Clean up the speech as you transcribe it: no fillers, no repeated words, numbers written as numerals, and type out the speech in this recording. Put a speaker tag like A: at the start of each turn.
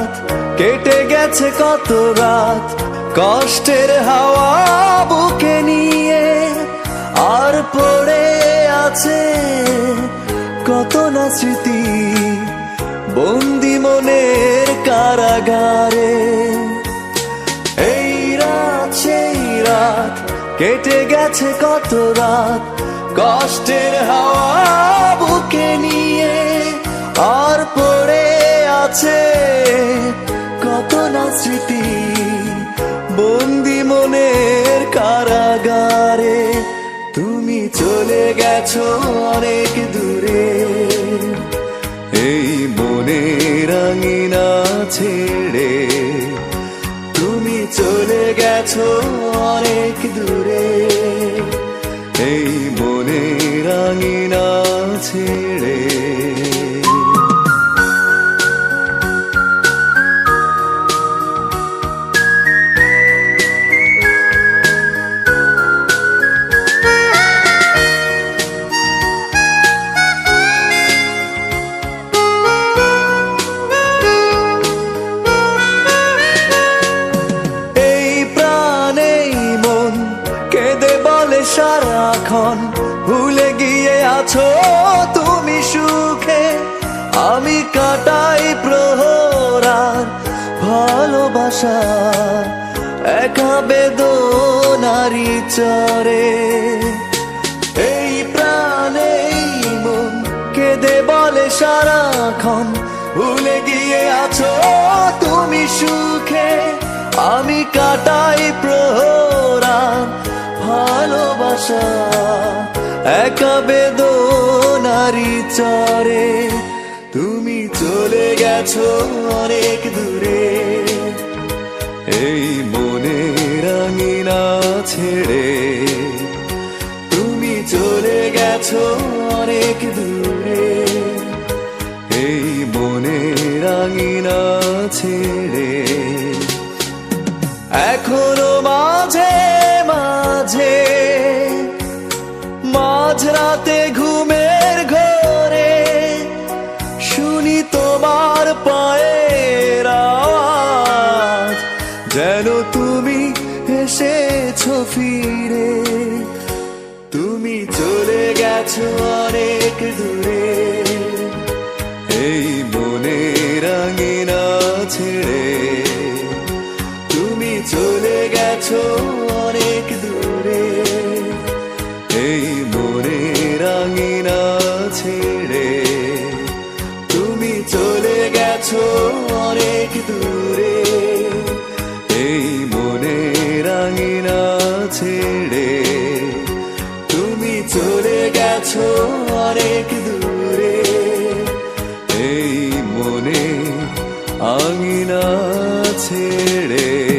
A: রাত কেটে গেছে কত রাত কষ্টের হাওয়া বুকে নিয়ে আর পড়ে আছে কত না স্মৃতি বন্দি মনের কারাগারে। এই রাত সেই রাত কেটে গেছে কত রাত কষ্টের হাওয়া বুকে নিয়ে আর পড়ে আছে কত না স্মৃতি বন্দি মনের কারাগারে। তুমি চলে গেছো অনেক দূরে এই মনের আঙিনা ছেড়ে। তুমি চলে গেছো অনেক দূরে এই মনের আঙিনা ছেড়ে। সারাক্ষণ ভুলে গিয়ে আছো তুমি সুখে আমি কাটাই প্রহরার ভালোবাসা একা বেদনারি চরে। এই প্রাণে মন কেঁদে বলে সারাক্ষণ ভুলে গিয়ে আছো তুমি সুখে আমি কাটাই প্রহরার ভালোবাসা একা বেদনারি চরে। তুমি চলে গেছো অনেক দূরে এই মনের আঙিনা ছেড়ে। তুমি চলে গেছো অনেক দূরে এই মনের আঙিনা ছেড়ে। এখনো মাঝে মাঝে মাঝরাতে ঘুমের ঘরে শুনি তোমার পায়ের আওয়াজ যেন তুমি এসেছো ফিরে। তুমি চলে গেছো অনেক দূরে এই মনের আঙিনা ছেড়ে। তুমি চলে গেছো অনেক দূরে এই মনের আঙিনা ছেড়ে। তুমি চলে গেছো অনেক দূরে এই মনের আঙিনা ছেড়ে। তুমি চলে গেছো অনেক দূরে এই মনের আঙিনা ছেড়ে।